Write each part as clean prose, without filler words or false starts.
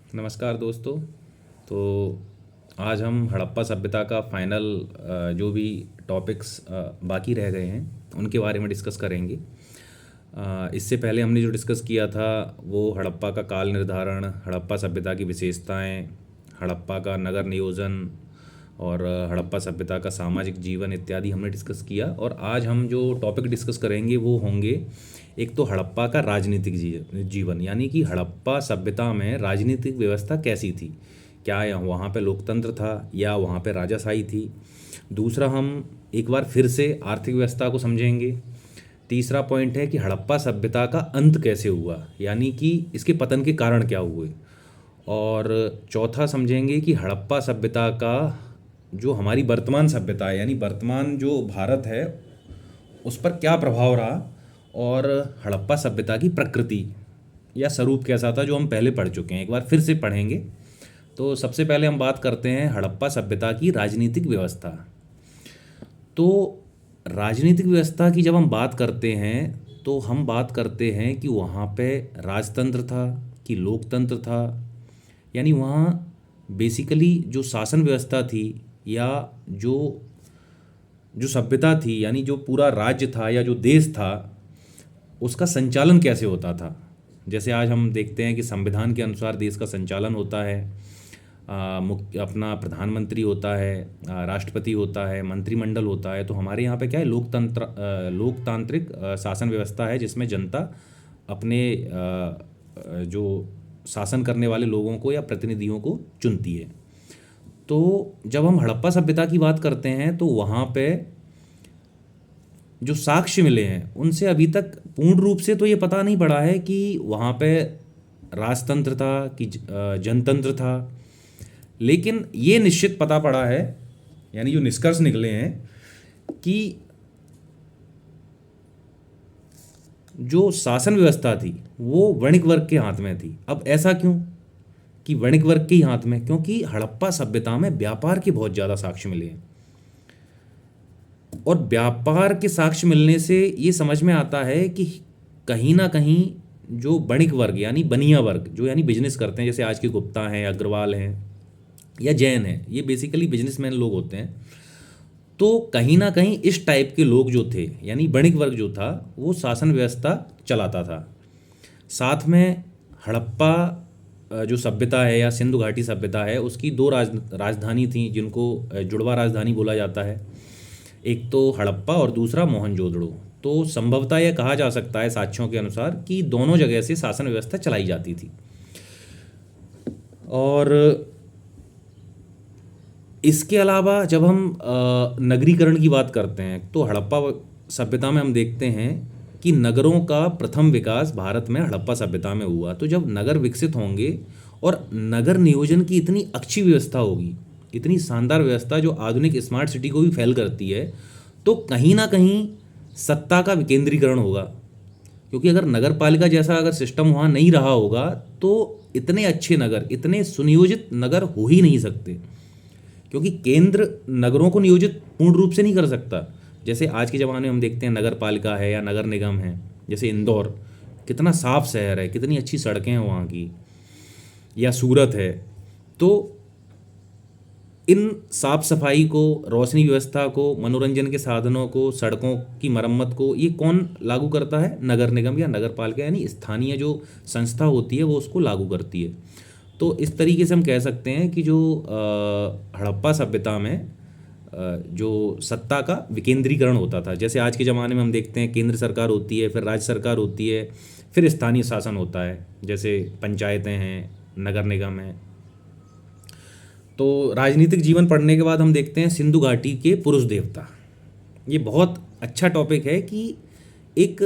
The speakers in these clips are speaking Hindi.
नमस्कार दोस्तों। तो आज हम हड़प्पा सभ्यता का फाइनल जो भी टॉपिक्स बाकी रह गए हैं उनके बारे में डिस्कस करेंगे। इससे पहले हमने जो डिस्कस किया था वो हड़प्पा का काल निर्धारण, हड़प्पा सभ्यता की विशेषताएं, हड़प्पा का नगर नियोजन और हड़प्पा सभ्यता का सामाजिक जीवन इत्यादि हमने डिस्कस किया। और आज हम जो टॉपिक डिस्कस करेंगे वो होंगे, एक तो हड़प्पा का राजनीतिक जीवन, यानी कि हड़प्पा सभ्यता में राजनीतिक व्यवस्था कैसी थी, क्या वहाँ पे लोकतंत्र था या वहाँ पे राजाशाही थी। दूसरा, हम एक बार फिर से आर्थिक व्यवस्था को समझेंगे। तीसरा पॉइंट है कि हड़प्पा सभ्यता का अंत कैसे हुआ, यानी कि इसके पतन के कारण क्या हुए। और चौथा समझेंगे कि हड़प्पा सभ्यता का जो हमारी वर्तमान सभ्यता है, यानी वर्तमान जो भारत है, उस पर क्या प्रभाव रहा, और हड़प्पा सभ्यता की प्रकृति या स्वरूप कैसा था, जो हम पहले पढ़ चुके हैं, एक बार फिर से पढ़ेंगे। तो सबसे पहले हम बात करते हैं हड़प्पा सभ्यता की राजनीतिक व्यवस्था। तो राजनीतिक व्यवस्था की जब हम बात करते हैं तो हम बात करते हैं कि वहाँ पे राजतंत्र था कि लोकतंत्र था, यानी वहाँ बेसिकली जो शासन व्यवस्था थी या जो जो सभ्यता थी, यानी जो पूरा राज्य था या जो देश था, उसका संचालन कैसे होता था। जैसे आज हम देखते हैं कि संविधान के अनुसार देश का संचालन होता है। मुख्य अपना प्रधानमंत्री होता है, राष्ट्रपति होता है, मंत्रिमंडल होता है। तो हमारे यहाँ पे क्या है, लोकतांत्रिक शासन व्यवस्था है, जिसमें जनता अपने जो शासन करने वाले लोगों को या प्रतिनिधियों को चुनती है। तो जब हम हड़प्पा सभ्यता की बात करते हैं तो वहाँ पे जो साक्ष्य मिले हैं उनसे अभी तक पूर्ण रूप से तो ये पता नहीं पड़ा है कि वहाँ पे राजतंत्र था कि जनतंत्र था, लेकिन ये निश्चित पता पड़ा है, यानी जो निष्कर्ष निकले हैं, कि जो शासन व्यवस्था थी वो वणिक वर्ग के हाथ में थी। अब ऐसा क्यों कि वणिक वर्ग के ही हाथ में? क्योंकि हड़प्पा सभ्यता में व्यापार के बहुत ज़्यादा साक्ष्य मिले हैं, और व्यापार के साक्ष्य मिलने से ये समझ में आता है कि कहीं ना कहीं जो वणिक वर्ग यानी बनिया वर्ग, जो यानी बिजनेस करते हैं, जैसे आज के गुप्ता हैं, अग्रवाल हैं या जैन हैं, ये बेसिकली बिजनेसमैन लोग होते हैं। तो कहीं ना कहीं इस टाइप के लोग जो थे, यानी वणिक वर्ग जो था, वो शासन व्यवस्था चलाता था। साथ में हड़प्पा जो सभ्यता है या सिंधु घाटी सभ्यता है, उसकी दो राजधानी थी, जिनको जुड़वा राजधानी बोला जाता है। एक तो हड़प्पा और दूसरा मोहनजोदड़ो। तो संभवतः यह कहा जा सकता है साक्ष्यों के अनुसार कि दोनों जगह से शासन व्यवस्था चलाई जाती थी। और इसके अलावा जब हम नगरीकरण की बात करते हैं तो हड़प्पा सभ्यता में हम देखते हैं कि नगरों का प्रथम विकास भारत में हड़प्पा सभ्यता में हुआ। तो जब नगर विकसित होंगे और नगर नियोजन की इतनी अच्छी व्यवस्था होगी, इतनी शानदार व्यवस्था जो आधुनिक स्मार्ट सिटी को भी फैल करती है, तो कहीं ना कहीं सत्ता का विकेंद्रीकरण होगा। क्योंकि अगर नगर पालिका जैसा अगर सिस्टम वहाँ नहीं रहा होगा तो इतने अच्छे नगर, इतने सुनियोजित नगर हो ही नहीं सकते। क्योंकि केंद्र नगरों को नियोजित पूर्ण रूप से नहीं कर सकता। जैसे आज के ज़माने में हम देखते हैं नगर पालिका है या नगर निगम है, जैसे इंदौर, कितना साफ शहर है, कितनी अच्छी सड़कें हैं वहाँ की, या सूरत है। तो इन साफ सफाई को, रोशनी व्यवस्था को, मनोरंजन के साधनों को, सड़कों की मरम्मत को, ये कौन लागू करता है? नगर निगम या नगर पालिका, यानी स्थानीय जो संस्था होती है वो उसको लागू करती है। तो इस तरीके से हम कह सकते हैं कि जो हड़प्पा सभ्यता में जो सत्ता का विकेंद्रीकरण होता था, जैसे आज के ज़माने में हम देखते हैं केंद्र सरकार होती है, फिर राज्य सरकार होती है, फिर स्थानीय शासन होता है, जैसे पंचायतें हैं, नगर निगम है। तो राजनीतिक जीवन पढ़ने के बाद हम देखते हैं सिंधु घाटी के पुरुष देवता। ये बहुत अच्छा टॉपिक है कि एक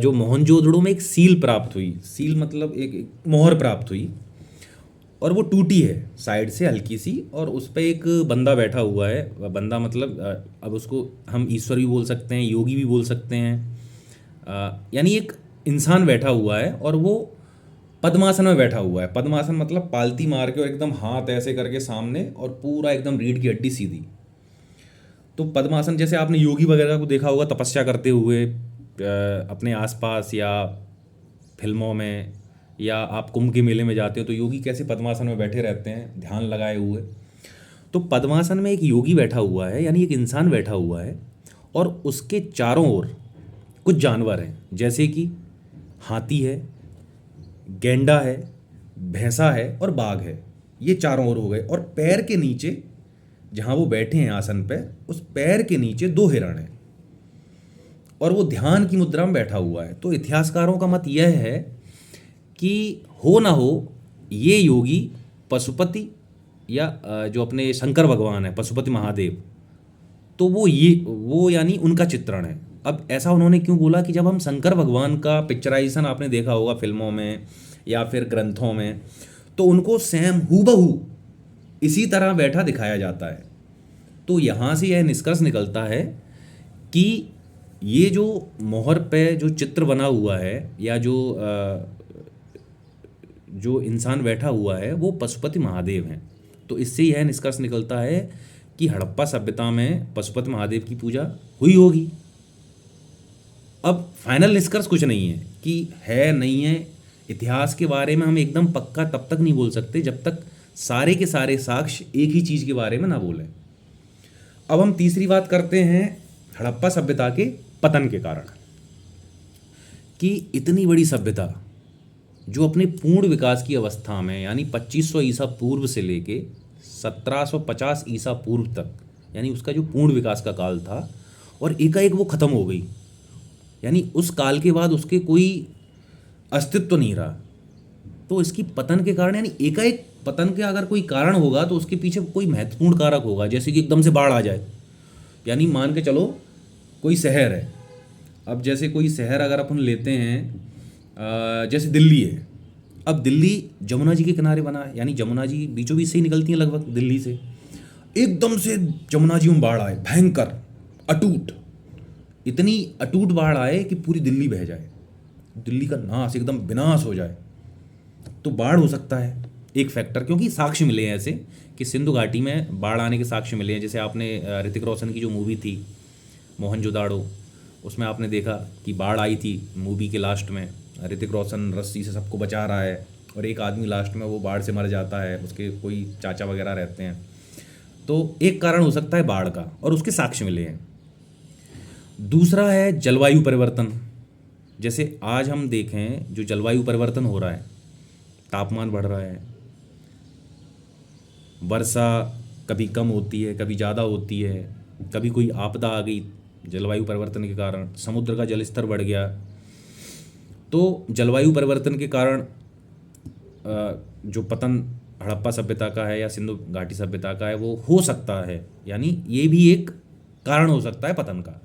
जो मोहनजोदड़ो में एक सील प्राप्त हुई, सील मतलब एक मोहर प्राप्त हुई, और वो टूटी है साइड से हल्की सी, और उस पर एक बंदा बैठा हुआ है। बंदा मतलब अब उसको हम ईश्वर भी बोल सकते हैं, योगी भी बोल सकते हैं, यानी एक इंसान बैठा हुआ है और वो पद्मासन में बैठा हुआ है। पद्मासन मतलब पालती मार के और एकदम हाथ ऐसे करके सामने, और पूरा एकदम रीढ़ की हड्डी सीधी। तो पद्मासन जैसे आपने योगी वगैरह को देखा होगा तपस्या करते हुए अपने आसपास, या फिल्मों में या आप कुंभ के मेले में जाते हो तो योगी कैसे पद्मासन में बैठे रहते हैं ध्यान लगाए हुए। तो पद्मासन में एक योगी बैठा हुआ है, यानी एक इंसान बैठा हुआ है, और उसके चारों ओर कुछ जानवर हैं, जैसे कि हाथी है, गैंडा है, भैंसा है और बाघ है। ये चारों ओर हो गए, और पैर के नीचे जहाँ वो बैठे हैं आसन पे, उस पैर के नीचे 2 हिरण हैं, और वो ध्यान की मुद्रा में बैठा हुआ है। तो इतिहासकारों का मत यह है कि हो ना हो ये योगी पशुपति या जो अपने शंकर भगवान है पशुपति महादेव, तो वो यानी उनका चित्रण है। अब ऐसा उन्होंने क्यों बोला कि जब हम शंकर भगवान का पिक्चराइजेशन आपने देखा होगा फिल्मों में या फिर ग्रंथों में, तो उनको सेम हूबहू इसी तरह बैठा दिखाया जाता है। तो यहाँ से यह निष्कर्ष निकलता है कि ये जो मोहर पे जो चित्र बना हुआ है या जो इंसान बैठा हुआ है वो पशुपति महादेव हैं। तो इससे यह निष्कर्ष निकलता है कि हड़प्पा सभ्यता में पशुपति महादेव की पूजा हुई होगी। अब फाइनल निष्कर्ष कुछ नहीं है कि है नहीं है, इतिहास के बारे में हम एकदम पक्का तब तक नहीं बोल सकते जब तक सारे के सारे साक्ष्य एक ही चीज़ के बारे में ना बोलें। अब हम तीसरी बात करते हैं हड़प्पा सभ्यता के पतन के कारण, कि इतनी बड़ी सभ्यता जो अपने पूर्ण विकास की अवस्था में यानी 2500 ईसा पूर्व से लेके 1750 ईसा पूर्व तक, यानी उसका जो पूर्ण विकास का काल था, और एकाएक वो ख़त्म हो गई, यानी उस काल के बाद उसके कोई अस्तित्व तो नहीं रहा। तो इसकी पतन के कारण, यानी एकाएक पतन के अगर कोई कारण होगा तो उसके पीछे कोई महत्वपूर्ण कारक होगा, जैसे कि एकदम से बाढ़ आ जाए। यानी मान के चलो कोई शहर है, अब जैसे कोई शहर अगर अपन लेते हैं जैसे दिल्ली है। अब दिल्ली जमुना जी के किनारे बना है, यानी जमुना जी बीचों बीच से ही निकलती है लगभग दिल्ली से। एकदम से जमुना जी में बाढ़ आए, भयंकर अटूट, इतनी अटूट बाढ़ आए कि पूरी दिल्ली बह जाए, दिल्ली का नाश एकदम विनाश हो जाए। तो बाढ़ हो सकता है एक फैक्टर, क्योंकि साक्ष्य मिले हैं ऐसे कि सिंधु घाटी में बाढ़ आने के साक्ष्य मिले हैं। जैसे आपने ऋतिक रोशन की जो मूवी थी मोहनजोदाड़ो, उसमें आपने देखा कि बाढ़ आई थी मूवी के लास्ट में, ऋतिक रोशन रस्सी से सबको बचा रहा है और एक आदमी लास्ट में वो बाढ़ से मर जाता है, उसके कोई चाचा वगैरह रहते हैं। तो एक कारण हो सकता है बाढ़ का, और उसके साक्ष्य मिले हैं। दूसरा है जलवायु परिवर्तन। जैसे आज हम देखें जो जलवायु परिवर्तन हो रहा है, तापमान बढ़ रहा है, वर्षा कभी कम होती है कभी ज़्यादा होती है, कभी कोई आपदा आ गई जलवायु परिवर्तन के कारण, समुद्र का जल स्तर बढ़ गया। तो जलवायु परिवर्तन के कारण जो पतन हड़प्पा सभ्यता का है या सिंधु घाटी सभ्यता का है वो हो सकता है, यानी ये भी एक कारण हो सकता है पतन का।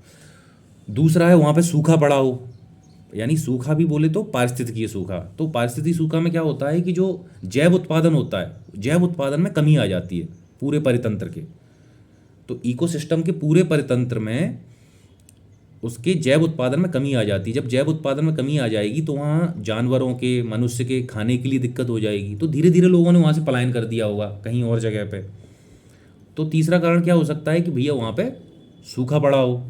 दूसरा है वहाँ पे सूखा पड़ा हो, यानी सूखा भी बोले तो पारिस्थितिकीय सूखा। तो पारिस्थितिक सूखा में क्या होता है कि जो जैव उत्पादन होता है, जैव उत्पादन में कमी आ जाती है पूरे परितंत्र के। तो इकोसिस्टम के पूरे परितंत्र में उसके जैव उत्पादन में कमी आ जाती है। जब जैव उत्पादन में कमी आ जाएगी तो वहाँ जानवरों के, मनुष्य के खाने के लिए दिक्कत हो जाएगी। तो धीरे धीरे लोगों ने वहाँ से पलायन कर दिया होगा कहीं और जगह पे। तो तीसरा कारण क्या हो सकता है कि भैया वहाँ पे सूखा पड़ा हो।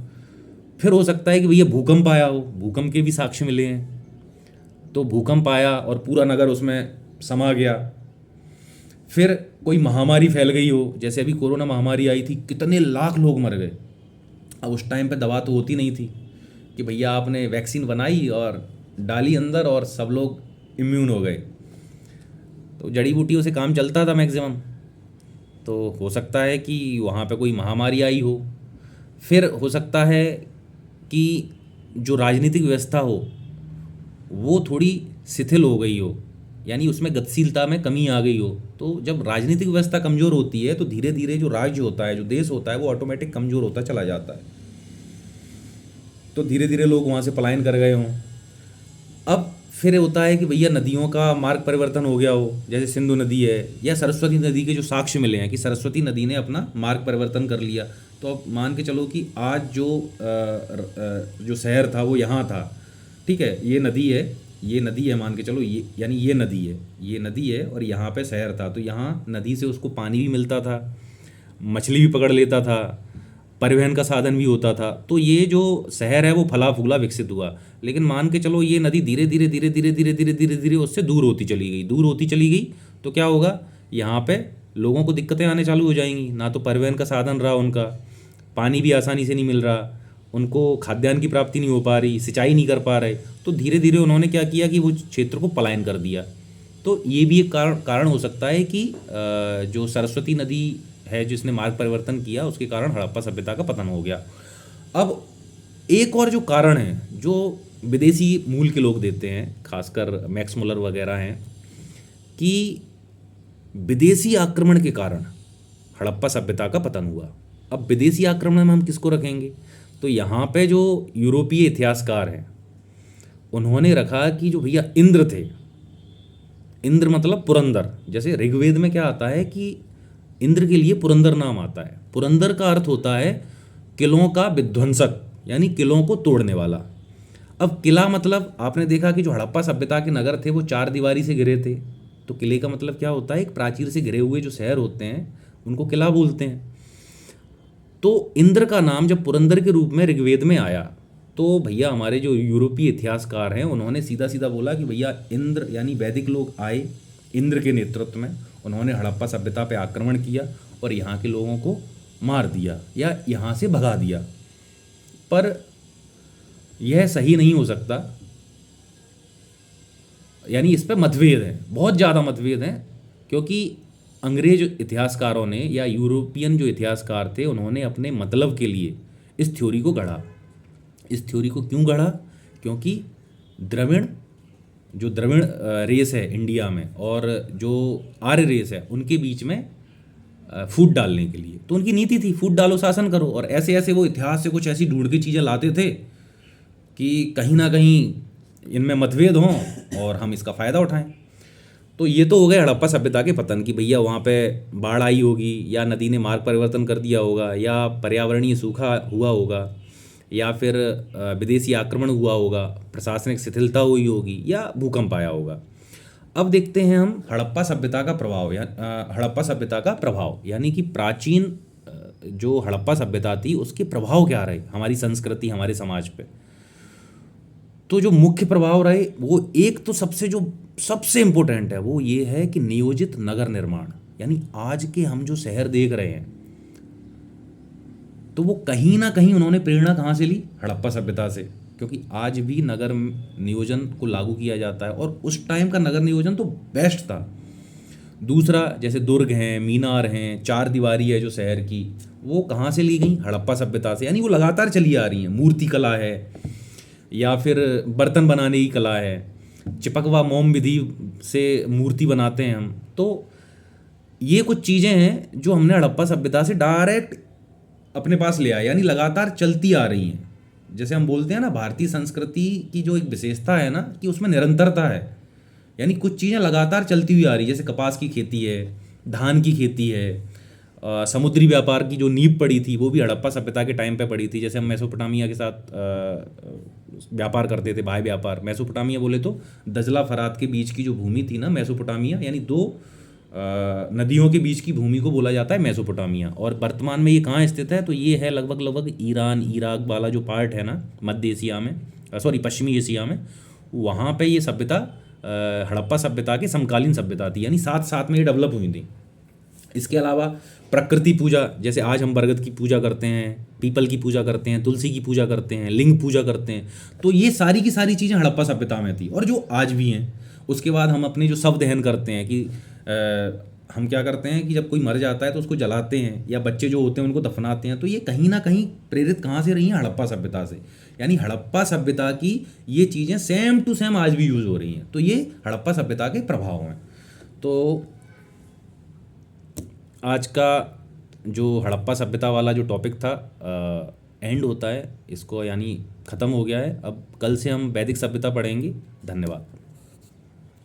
फिर हो सकता है कि भैया भूकंप आया हो, भूकंप के भी साक्ष्य मिले हैं। तो भूकंप आया और पूरा नगर उसमें समा गया। फिर कोई महामारी फैल गई हो, जैसे अभी कोरोना महामारी आई थी, कितने लाख लोग मर गए। अब उस टाइम पे दवा तो होती नहीं थी कि भैया आपने वैक्सीन बनाई और डाली अंदर और सब लोग इम्यून हो गए। तो जड़ी बूटियों से काम चलता था मैक्सिमम। तो हो सकता है कि वहाँ पे कोई महामारी आई हो। फिर हो सकता है कि जो राजनीतिक व्यवस्था हो वो थोड़ी शिथिल हो गई हो, यानी उसमें गतिशीलता में कमी आ गई हो। तो जब राजनीतिक व्यवस्था कमज़ोर होती है तो धीरे धीरे जो राज्य होता है, जो देश होता है, वो ऑटोमेटिक कमज़ोर होता चला जाता है। तो धीरे धीरे लोग वहाँ से पलायन कर गए हों। अब फिर होता है कि भैया नदियों का मार्ग परिवर्तन हो गया हो, जैसे सिंधु नदी है या सरस्वती नदी के जो साक्ष्य मिले हैं कि सरस्वती नदी ने अपना मार्ग परिवर्तन कर लिया। तो अब मान के चलो कि आज जो शहर था वो यहाँ था, ठीक है, ये नदी है मान के चलो, ये यानी ये नदी है और यहाँ पे शहर था। तो यहाँ नदी से उसको पानी भी मिलता था, मछली भी पकड़ लेता था परिवहन का साधन भी होता था। तो ये जो शहर है वो फला फूला विकसित हुआ। लेकिन मान के चलो ये नदी धीरे धीरे धीरे धीरे धीरे धीरे धीरे धीरे उससे दूर होती चली गई, दूर होती चली गई। तो क्या होगा, यहाँ पे लोगों को दिक्कतें आने चालू हो जाएंगी। ना तो परिवहन का साधन रहा उनका, पानी भी आसानी से नहीं मिल रहा, उनको खाद्यान्न की प्राप्ति नहीं हो पा रही, सिंचाई नहीं कर पा रहे। तो धीरे धीरे उन्होंने क्या किया कि वो क्षेत्र को पलायन कर दिया। तो ये भी एक कारण हो सकता है कि जो सरस्वती नदी है जिसने मार्ग परिवर्तन किया, उसके कारण हड़प्पा सभ्यता का पतन हो गया। अब एक और जो कारण है जो विदेशी मूल के लोग देते हैं, खासकर मैक्स मुलर वगैरह हैं, कि विदेशी आक्रमण के कारण हड़प्पा सभ्यता का पतन हुआ। अब विदेशी आक्रमण में हम किसको रखेंगे? तो यहाँ पे जो यूरोपीय इतिहासकार हैं उन्होंने रखा कि जो भैया इंद्र थे, इंद्र मतलब पुरंदर। जैसे ऋग्वेद में क्या आता है कि इंद्र के लिए पुरंदर नाम आता है। पुरंदर का अर्थ होता है किलों का विध्वंसक, यानी किलों को तोड़ने वाला। अब किला मतलब आपने देखा कि जो हड़प्पा सभ्यता के नगर थे वो चार दीवारी से घिरे थे। तो किले का मतलब क्या होता है, एक प्राचीर से घिरे हुए जो शहर होते हैं उनको किला बोलते हैं। तो इंद्र का नाम जब पुरंदर के रूप में ऋग्वेद में आया तो भैया हमारे जो यूरोपीय इतिहासकार हैं उन्होंने सीधा सीधा बोला कि भैया इंद्र यानी वैदिक लोग आए, इंद्र के नेतृत्व में उन्होंने हड़प्पा सभ्यता पे आक्रमण किया और यहाँ के लोगों को मार दिया या यहाँ से भगा दिया। पर यह सही नहीं हो सकता, यानी इस पर मतभेद हैं, बहुत ज़्यादा मतभेद हैं। क्योंकि अंग्रेज इतिहासकारों ने या यूरोपियन जो इतिहासकार थे उन्होंने अपने मतलब के लिए इस थ्योरी को गढ़ा। इस थ्योरी को क्यों गढ़ा? क्योंकि द्रविड़ रेस है इंडिया में और जो आर्य रेस है उनके बीच में फूट डालने के लिए, तो उनकी नीति थी फूट डालो शासन करो। और ऐसे ऐसे वो इतिहास से कुछ ऐसी ढूंढ के चीज़ें लाते थे कि कहीं ना कहीं इनमें मतभेद हों और हम इसका फ़ायदा उठाएं। तो ये तो हो गए हड़प्पा सभ्यता के पतन की, भैया वहाँ पे बाढ़ आई होगी या नदी ने मार्ग परिवर्तन कर दिया होगा या पर्यावरणीय सूखा हुआ होगा या फिर विदेशी आक्रमण हुआ होगा, प्रशासनिक शिथिलता हुई होगी या भूकंप आया होगा। अब देखते हैं हम हड़प्पा सभ्यता का प्रभाव या हड़प्पा सभ्यता का प्रभाव, यानी कि प्राचीन जो हड़प्पा सभ्यता थी उसके प्रभाव क्या रहे हमारी संस्कृति, हमारे समाज पे। तो जो मुख्य प्रभाव रहे वो एक तो सबसे इम्पोर्टेंट है वो ये है कि नियोजित नगर निर्माण। यानी आज के हम जो शहर देख रहे हैं तो वो कहीं ना कहीं उन्होंने प्रेरणा कहाँ से ली? हड़प्पा सभ्यता से। क्योंकि आज भी नगर नियोजन को लागू किया जाता है और उस टाइम का नगर नियोजन तो बेस्ट था। दूसरा, जैसे दुर्ग हैं, मीनार हैं, चार दीवारी है जो शहर की, वो कहाँ से ली गई? हड़प्पा सभ्यता से। यानी वो लगातार चली आ रही हैं। मूर्ति कला है या फिर बर्तन बनाने की कला है, चिपकवा मोम विधि से मूर्ति बनाते हैं हम। तो ये कुछ चीज़ें हैं जो हमने हड़प्पा सभ्यता से डायरेक्ट अपने पास ले आए, यानी लगातार चलती आ रही हैं। जैसे हम बोलते हैं ना, भारतीय संस्कृति की जो एक विशेषता है ना कि उसमें निरंतरता है। यानी कुछ चीज़ें लगातार चलती हुई आ रही है। जैसे कपास की खेती है, धान की खेती है, समुद्री व्यापार की जो नींव पड़ी थी वो भी हड़प्पा सभ्यता के टाइम पे पड़ी थी। जैसे हम मेसोपोटामिया के साथ व्यापार करते थे, भाई व्यापार। मेसोपोटामिया बोले तो दजला फरात के बीच की जो भूमि थी ना, मेसोपोटामिया, यानी दो नदियों के बीच की भूमि को बोला जाता है मेसोपोटामिया। और वर्तमान में ये कहाँ स्थित है? तो ये है लगभग ईरान इराक वाला जो पार्ट है ना मध्य एशिया में, पश्चिमी एशिया में, वहाँ पे ये सभ्यता हड़प्पा सभ्यता की समकालीन सभ्यता थी। यानी साथ साथ में ये डेवलप हुई थी। इसके अलावा प्रकृति पूजा, जैसे आज हम बरगद की पूजा करते हैं, पीपल की पूजा करते हैं, तुलसी की पूजा करते हैं, लिंग पूजा करते हैं, तो ये सारी की सारी चीज़ें हड़प्पा सभ्यता में थी और जो आज भी हैं। उसके बाद हम अपने जो शव दहन करते हैं कि हम क्या करते हैं कि जब कोई मर जाता है तो उसको जलाते हैं या बच्चे जो होते हैं उनको दफनाते हैं। तो ये कहीं ना कहीं प्रेरित कहाँ से रही हैं? हड़प्पा सभ्यता से। यानी हड़प्पा सभ्यता की ये चीज़ें सेम टू सेम आज भी यूज़ हो रही हैं। तो ये हड़प्पा सभ्यता के प्रभाव हैं। तो आज का जो हड़प्पा सभ्यता वाला जो टॉपिक था एंड होता है इसको, यानी ख़त्म हो गया है। अब कल से हम वैदिक सभ्यता पढ़ेंगे। धन्यवाद।